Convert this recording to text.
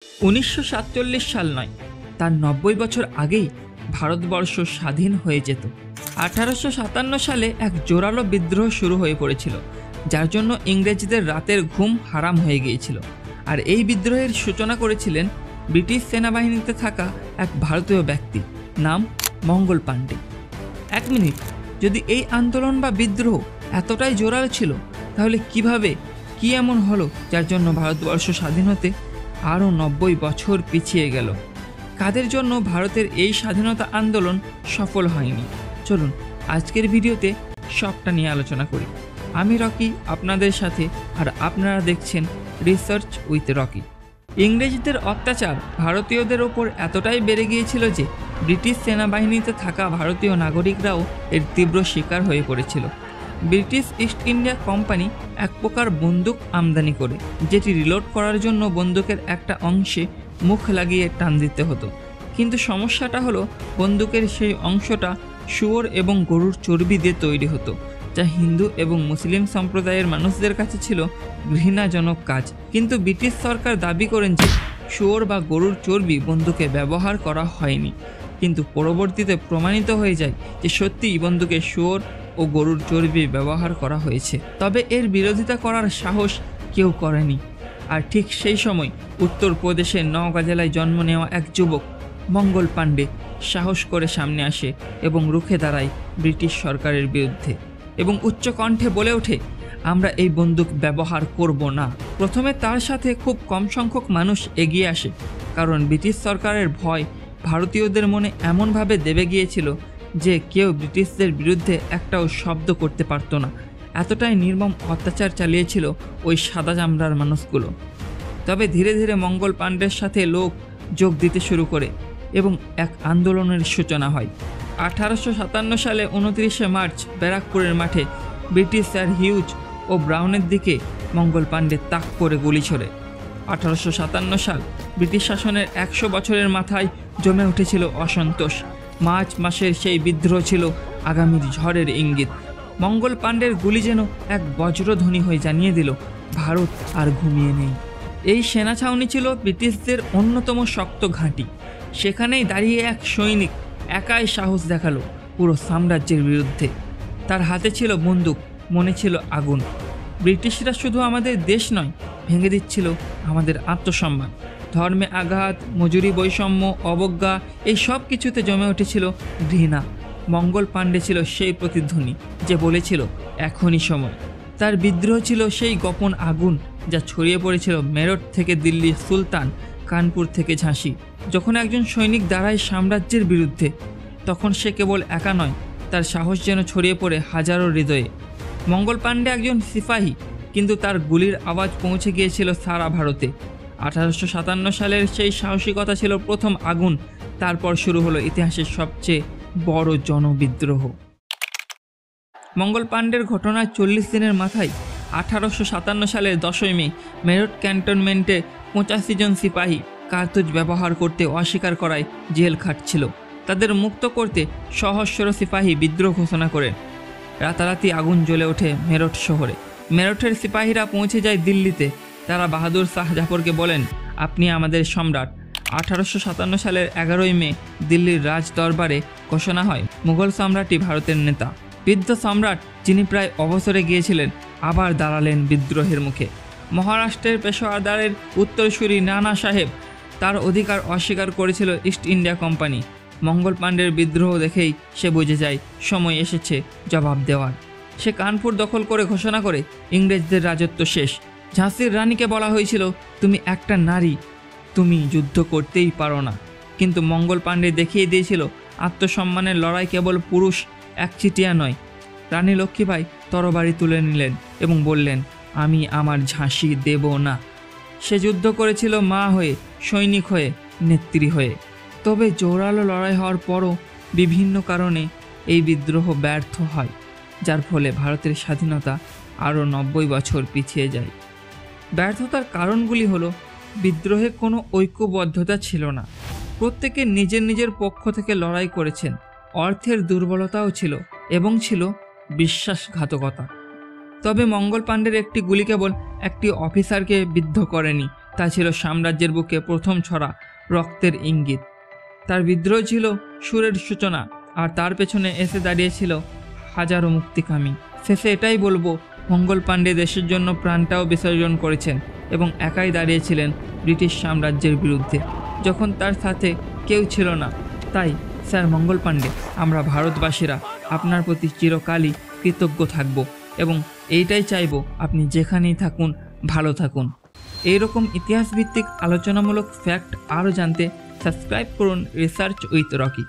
1947 সাল নয়, তার 90 বছর আগেই ভারতবর্ষ স্বাধীন হয়ে যেত। 1857 সালে এক জোরালো বিদ্রোহ শুরু হয়ে পড়েছিল, যার জন্য ইংরেজদের রাতের ঘুম হারাম হয়ে গিয়েছিল। আর এই বিদ্রোহের সূচনা করেছিলেন ব্রিটিশ সেনাবাহিনীতে থাকা এক ভারতীয় ব্যক্তি, নাম মঙ্গল পাণ্ডে। এক মিনিট, যদি এই আন্দোলন বা বিদ্রোহ এতটাই জোরালো ছিল, তাহলে কি এমন হলো যার জন্য ভারতবর্ষ স্বাধীন হতে আরও 90 বছর পিছিয়ে গেল? কাদের জন্য ভারতের এই স্বাধীনতা আন্দোলন সফল হয়নি? চলুন আজকের ভিডিওতে সবটা নিয়ে আলোচনা করি। আমি রকি আপনাদের সাথে, আর আপনারা দেখছেন রিসার্চ উইথ রকি। ইংরেজদের অত্যাচার ভারতীয়দের ওপর এতটাই বেড়ে গিয়েছিল যে ব্রিটিশ সেনাবাহিনীতে থাকা ভারতীয় নাগরিকরাও এর তীব্র শিকার হয়ে পড়েছিল। ব্রিটিশ ইস্ট ইন্ডিয়া কোম্পানি এক প্রকার বন্দুক আমদানি করে, যেটি রিলোড করার জন্য বন্দুকের একটা অংশে মুখ লাগিয়ে টান দিতে হতো। কিন্তু সমস্যাটা হলো, বন্দুকের সেই অংশটা শুয়োর এবং গরুর চর্বি দিয়ে তৈরি হতো, যা হিন্দু এবং মুসলিম সম্প্রদায়ের মানুষদের কাছে ছিল ঘৃণাজনক কাজ। কিন্তু ব্রিটিশ সরকার দাবি করেন যে শুয়োর বা গরুর চর্বি বন্দুকে ব্যবহার করা হয়নি, কিন্তু পরবর্তীতে প্রমাণিত হয়ে যায় যে সত্যিই বন্দুকে শুয়োর ও গরুর চর্বি ব্যবহার করা হয়েছে। তবে এর বিরোধিতা করার সাহস কেউ করেনি। আর ঠিক সেই সময় উত্তরপ্রদেশের নওগাঁ জেলায় জন্ম নেওয়া এক যুবক মঙ্গল পাণ্ডে সাহস করে সামনে আসে এবং রুখে দাঁড়ায় ব্রিটিশ সরকারের বিরুদ্ধে এবং উচ্চ কণ্ঠে বলে ওঠে, আমরা এই বন্দুক ব্যবহার করব না। প্রথমে তার সাথে খুব কম সংখ্যক মানুষ এগিয়ে আসে, কারণ ব্রিটিশ সরকারের ভয় ভারতীয়দের মনে এমনভাবে দেবে গিয়েছিল যে কেউ ব্রিটিশদের বিরুদ্ধে একটাও শব্দ করতে পারত না। এতটাই নির্মম অত্যাচার চালিয়েছিল ওই সাদা চামড়ার মানুষগুলো। তবে ধীরে ধীরে মঙ্গল পাণ্ডের সাথে লোক যোগ দিতে শুরু করে এবং এক আন্দোলনের সূচনা হয়। 1857 সালে 29শে মার্চ ব্যারাকপুরের মাঠে ব্রিটিশ স্যার হিউজ ও ব্রাউনের দিকে মঙ্গল পাণ্ডে তাক করে গুলি ছোড়ে। 1857 সাল ব্রিটিশ শাসনের 100 বছরের মাথায় জমে উঠেছিল অসন্তোষ। মার্চ মাসের সেই বিদ্রোহ ছিল আগামীর ঝড়ের ইঙ্গিত। মঙ্গল পাণ্ডের গুলি যেন এক বজ্রধ্বনি হয়ে জানিয়ে দিল, ভারত আর ঘুমিয়ে নেই। এই সেনা ছাউনি ছিল ব্রিটিশদের অন্যতম শক্ত ঘাঁটি। সেখানেই দাঁড়িয়ে এক সৈনিক একাই সাহস দেখালো পুরো সাম্রাজ্যের বিরুদ্ধে। তার হাতে ছিল বন্দুক, মনে ছিল আগুন। ব্রিটিশরা শুধু আমাদের দেশ নয়, ভেঙে দিচ্ছিল আমাদের আত্মসম্মান। ধর্মে আঘাত, মজুরি বৈষম্য, অবজ্ঞা, এই সব কিছুতে জমে উঠেছিল ঘৃণা। মঙ্গল পাণ্ডে ছিল সেই প্রতিধ্বনি যে বলেছিল, এখনই সময়। তার বিদ্রোহ ছিল সেই গোপন আগুন যা ছড়িয়ে পড়েছিল মেরঠ থেকে দিল্লির সুলতান, কানপুর থেকে ঝাঁসি। যখন একজন সৈনিক দাঁড়ায় সাম্রাজ্যের বিরুদ্ধে, তখন সে কেবল একা নয়, তার সাহস যেন ছড়িয়ে পড়ে হাজারো হৃদয়ে। মঙ্গল পাণ্ডে একজন সিপাহী, কিন্তু তার গুলির আওয়াজ পৌঁছে গিয়েছিল সারা ভারতে। 1857 সালের সেই সাহসিকতা ছিল প্রথম আগুন। তারপর শুরু হলো ইতিহাসের সবচেয়ে বড় জনবিদ্রোহ। মঙ্গল পাণ্ডের ঘটনার 40 দিনের মাথায় 1857 সালের 10ই মে মেরঠ ক্যান্টনমেন্টে 85 জন সিপাহী কার্তুজ ব্যবহার করতে অস্বীকার করায় জেল খাটছিল। তাদের মুক্ত করতে সহস্র সিপাহী বিদ্রোহ ঘোষণা করেন। রাতারাতি আগুন জ্বলে ওঠে মেরঠ শহরে। মেরঠের সিপাহীরা পৌঁছে যায় দিল্লিতে। তারা বাহাদুর শাহ জাফরকে বলেন, আপনি আমাদের সম্রাট। 1857 সালের 11ই মে দিল্লির রাজ দরবারে ঘোষণা হয়, মুঘল সম্রাটই ভারতের নেতা। বৃদ্ধ সম্রাট, যিনি প্রায় অবসরে গিয়েছিলেন, আবার দাঁড়ালেন বিদ্রোহের মুখে। মহারাষ্ট্রের পেশোয়াদারের উত্তরসূরি নানা সাহেব তার অধিকার অস্বীকার করেছিল ইস্ট ইন্ডিয়া কোম্পানি। মঙ্গল পাণ্ডের বিদ্রোহ দেখেই সে বুঝে যায় সময় এসেছে জবাব দেওয়ার। সে কানপুর দখল করে ঘোষণা করে, ইংরেজদের রাজত্ব শেষ। ঝাঁসির রানীকে বলা হয়েছিল, তুমি একটা নারী, তুমি যুদ্ধ করতেই পারো না। কিন্তু মঙ্গল পাণ্ডে দেখিয়ে দিয়েছিল, আত্মসম্মানের লড়াই কেবল পুরুষ একচিটিয়া নয়। রানী লক্ষ্মীবাই তরবারি তুলে নিলেন এবং বললেন, আমি আমার ঝাঁসি দেব না। সে যুদ্ধ করেছিল মা হয়ে, সৈনিক হয়ে, নেত্রী হয়ে। তবে জোরালো লড়াই হওয়ার পরও বিভিন্ন কারণে এই বিদ্রোহ ব্যর্থ হয়, যার ফলে ভারতের স্বাধীনতা আরও 90 বছর পিছিয়ে যায়। ব্যর্থতার কারণগুলি হলো, বিদ্রোহে কোনো ঐক্যবদ্ধতা ছিল না, প্রত্যেকে নিজের নিজের পক্ষ থেকে লড়াই করেছেন। অর্থের দুর্বলতাও ছিল এবং ছিল বিশ্বাসঘাতকতা। তবে মঙ্গল পাণ্ডের একটি গুলি কেবল একটি অফিসারকে বিদ্ধ করেনি, তা ছিল সাম্রাজ্যের বুকে প্রথম ছড়া রক্তের ইঙ্গিত। তার বিদ্রোহ ছিল সুরের সূচনা, আর তার পেছনে এসে দাঁড়িয়েছিল হাজারো মুক্তিকামী। শেষে এটাই বলবো, মঙ্গল পাণ্ডে দেশের জন্য প্রাণটাও বিসর্জন করেছেন এবং একাই দাঁড়িয়েছিলেন ব্রিটিশ সাম্রাজ্যের বিরুদ্ধে যখন তার সাথে কেউ ছিল না। তাই স্যার মঙ্গল পাণ্ডে, আমরা ভারতবাসীরা আপনার প্রতি চিরকালই কৃতজ্ঞ থাকব এবং এইটাই চাইব আপনি যেখানেই থাকুন ভালো থাকুন। এইরকম ইতিহাসভিত্তিক আলোচনামূলক ফ্যাক্ট আরও জানতে সাবস্ক্রাইব করুন রিসার্চ উইথ রকি।